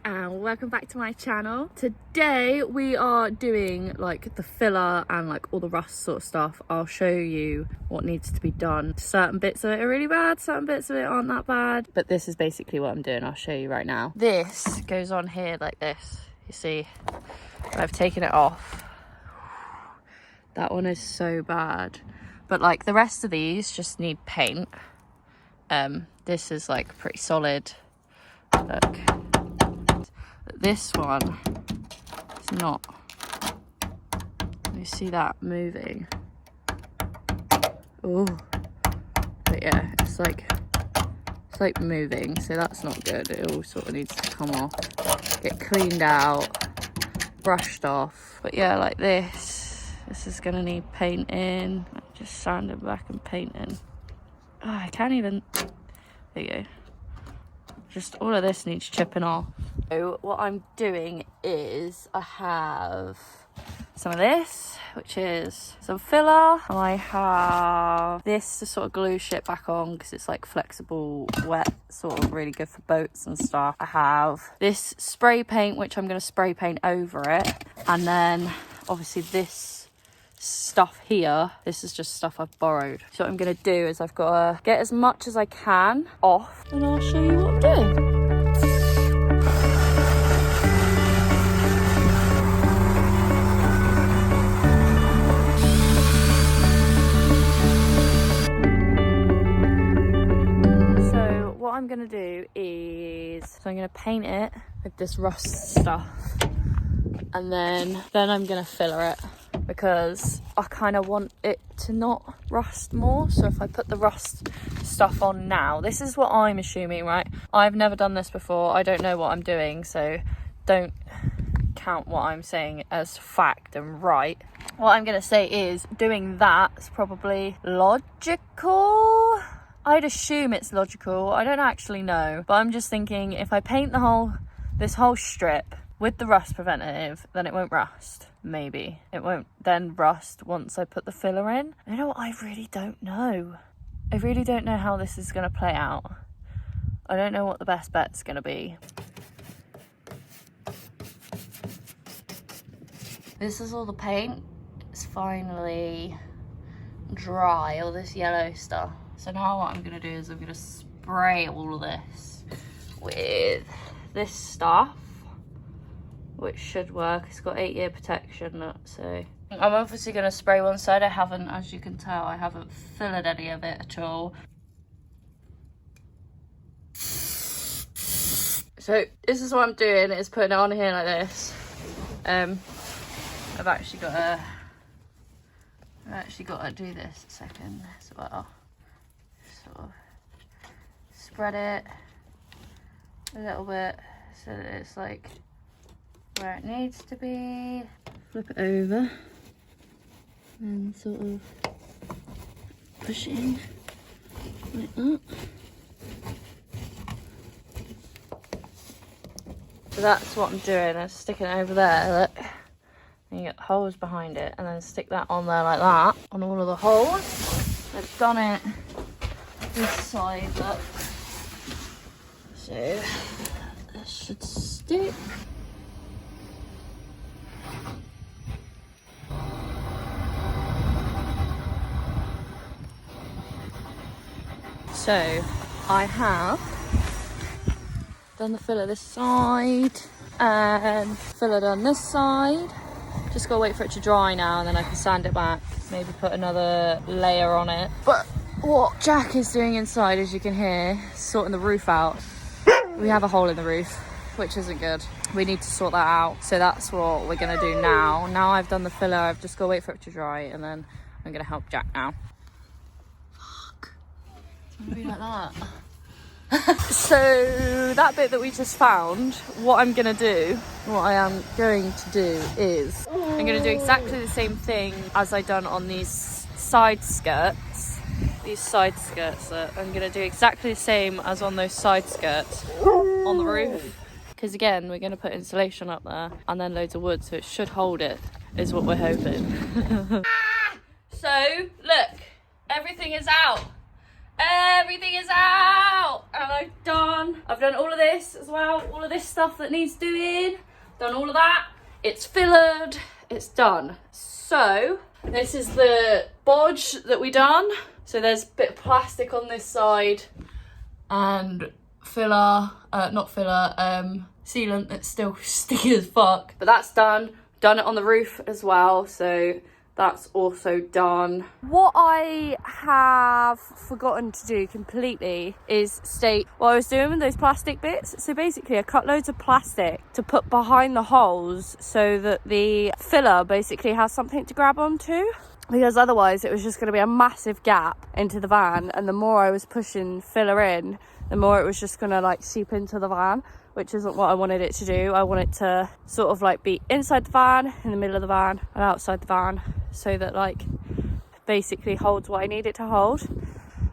and welcome back to my channel. Today we are doing like the filler and like all the rust sort of stuff. I'll show you what needs to be done. Certain bits of it are really bad, certain bits of it aren't that bad, but this is basically what I'm doing. I'll show you right now. This goes on here like this. You see, I've taken it off. That one is so bad, but like the rest of these just need paint. This is like pretty solid. Look, this one is not. You see that moving? Oh, but yeah, it's like moving, so that's not good. It all sort of needs to come off, get cleaned out, brushed off. But yeah, like this is gonna need painting. Just sanding back and painting. Oh, I can't even. There you go. Just all of this needs chipping off. So what I'm doing is I have some of this, which is some filler. I have this to sort of glue shit back on because it's like flexible, wet, sort of really good for boats and stuff. I have this spray paint, which I'm going to spray paint over it. And then obviously this stuff here, this is just stuff I've borrowed. So what I'm gonna do is I've got to get as much as I can off and I'll show you what I'm doing. So what I'm gonna do is I'm gonna paint it with this rust stuff, and then I'm gonna filler it, because I kind of want it to not rust more. So if I put the rust stuff on now, this is what I'm assuming, right? I've never done this before. I don't know what I'm doing, so don't count what I'm saying as fact and right. What I'm going to say is doing that's probably logical. I'd assume it's logical. I don't actually know, but I'm just thinking if I paint this whole strip with the rust preventative, then it won't rust. Maybe it won't then rust once I put the filler in. You know what? I really don't know. I really don't know how this is going to play out. I don't know what the best bet's going to be. This is all the paint. It's finally dry, all this yellow stuff. So now what I'm going to do is I'm going to spray all of this with this stuff, which should work. It's got 8-year protection, so I'm obviously going to spray one side. I haven't, as you can tell, I haven't filled any of it at all. So this is what I'm doing, is putting it on here like this. I've actually got to do this a second as well. Sort of spread it a little bit so that it's like where it needs to be. Flip it over and sort of push it in like that. So that's what I'm doing. I'm sticking it over there, look. And you get the holes behind it, and then stick that on there like that, on all of the holes. I've done it this side, look. So this should stick. So I have done the filler this side and filler done this side. Just gotta wait for it to dry now, and then I can sand it back, maybe put another layer on it. But what Jack is doing inside, as you can hear, is sorting the roof out. We have a hole in the roof, which isn't good. We need to sort that out. So that's what we're gonna do now. Now I've done the filler, I've just gotta wait for it to dry, and then I'm gonna help Jack now. Be like that. So that bit that we just found, what I am going to do is I'm going to do exactly the same thing as I done on these side skirts. I'm going to do exactly the same as on those side skirts on the roof, because again we're going to put insulation up there and then loads of wood, so it should hold it, is what we're hoping. So look, everything is out. Everything is out, and I've done all of this as well, all of this stuff that needs doing, done all of that. It's fillered, it's done. So this is the bodge that we done. So there's a bit of plastic on this side and sealant that's still sticky as fuck, but that's done it on the roof as well, so that's also done. What I have forgotten to do completely is state what I was doing with those plastic bits. So basically I cut loads of plastic to put behind the holes so that the filler basically has something to grab onto, because otherwise it was just going to be a massive gap into the van, and the more I was pushing filler in, the more it was just going to like seep into the van, which isn't what I wanted it to do. I want it to sort of like be inside the van, in the middle of the van, and outside the van, so that like basically holds what I need it to hold.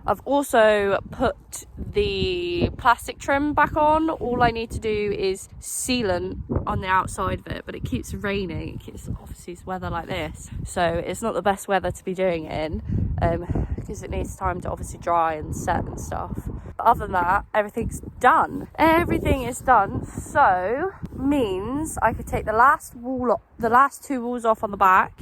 I've also put the plastic trim back on. All I need to do is sealant on the outside of it, but it keeps raining. It keeps, obviously it's weather like this, so it's not the best weather to be doing it in, because it needs time to obviously dry and set and stuff. But other than that, everything's done. Everything is done, so means I could take the last two walls off on the back,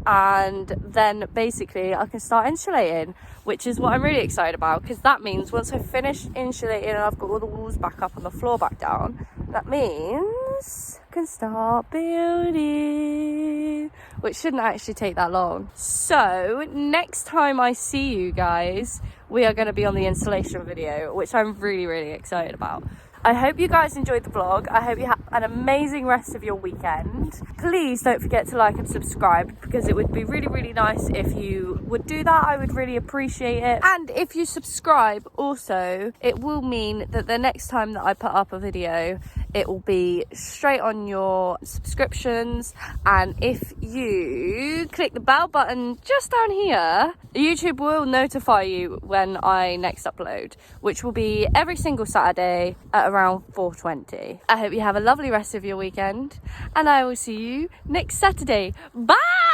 and then basically I can start insulating, which is what I'm really excited about, because that means once I've finished insulating and I've got all the walls back up and the floor back down, that means I can start building, which shouldn't actually take that long. So next time I see you guys, we are going to be on the installation video, which I'm really, really excited about. I hope you guys enjoyed the vlog. I hope you have an amazing rest of your weekend. Please don't forget to like and subscribe, because it would be really, really nice if you would do that. I would really appreciate it. And if you subscribe also, it will mean that the next time that I put up a video, it will be straight on your subscriptions. And if you click the bell button just down here, YouTube will notify you when I next upload, which will be every single Saturday at around 4:20. I hope you have a lovely rest of your weekend, and I will see you next Saturday. Bye!